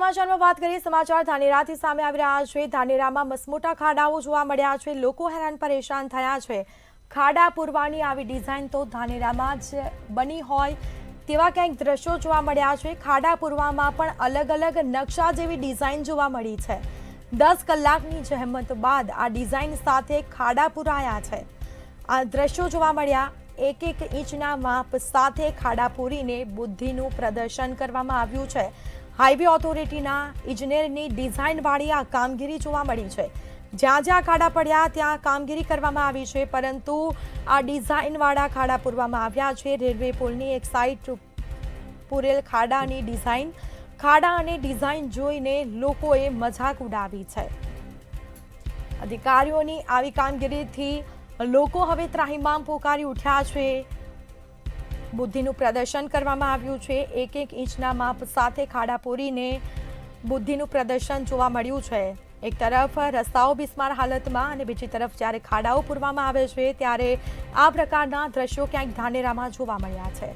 સમાચારમાં વાત કરીએ। સમાચાર ધાનેરાથી સામે આવી રહ્યા છે। ધાનેરામાં મસમોટા ખાડાઓ જોવા મળ્યા છે। લોકો હેરાન પરેશાન થયા છે। ખાડા પૂરવાની આવી ડિઝાઇન તો ધાનેરામાં જ બની હોય તેવા ક્યાંક દ્રશ્યો જોવા મળ્યા છે। ખાડા પૂરવામાં પણ અલગ અલગ નકશા જેવી ડિઝાઇન જોવા મળી છે। 10 કલાકની જહેમત બાદ આ ડિઝાઇન સાથે ખાડા પૂરાયા છે। આ દ્રશ્યો જોવા મળ્યા। 1 ઇંચના માપ સાથે ખાડા પૂરીને બુદ્ધિનું પ્રદર્શન કરવામાં આવ્યું છે। હાઈવે ઓથોરિટીના ઇજનેરની ડિઝાઇનવાળી આ કામગીરી જોવા મળી છે। જ્યાં જ્યાં ખાડા પડ્યા ત્યાં કામગીરી કરવામાં આવી છે, પરંતુ આ ડિઝાઇનવાળા ખાડા પૂરવામાં આવ્યા છે। રેલવે પુલની એક સાઈડ પૂરેલ ખાડાની ડિઝાઇન ખાડા અને ડિઝાઇન જોઈને લોકોએ મજાક ઉડાવી છે। અધિકારીઓની આવી કામગીરીથી લોકો હવે ત્રાહિમામ પોકારી ઉઠ્યા છે। બુદ્ધિનું પ્રદર્શન કરવામાં આવ્યું છે। 1 ઇંચના માપ સાથે ખાડા પૂરીને બુદ્ધિનું પ્રદર્શન જોવા મળ્યું છે। એક તરફ રસ્તાઓ બિસ્માર હાલતમાં અને બીજી તરફ જ્યારે ખાડાઓ પૂરવામાં આવે છે ત્યારે આ પ્રકારના દ્રશ્યો ક્યાંક ધાનેરામાં જોવા મળ્યા છે।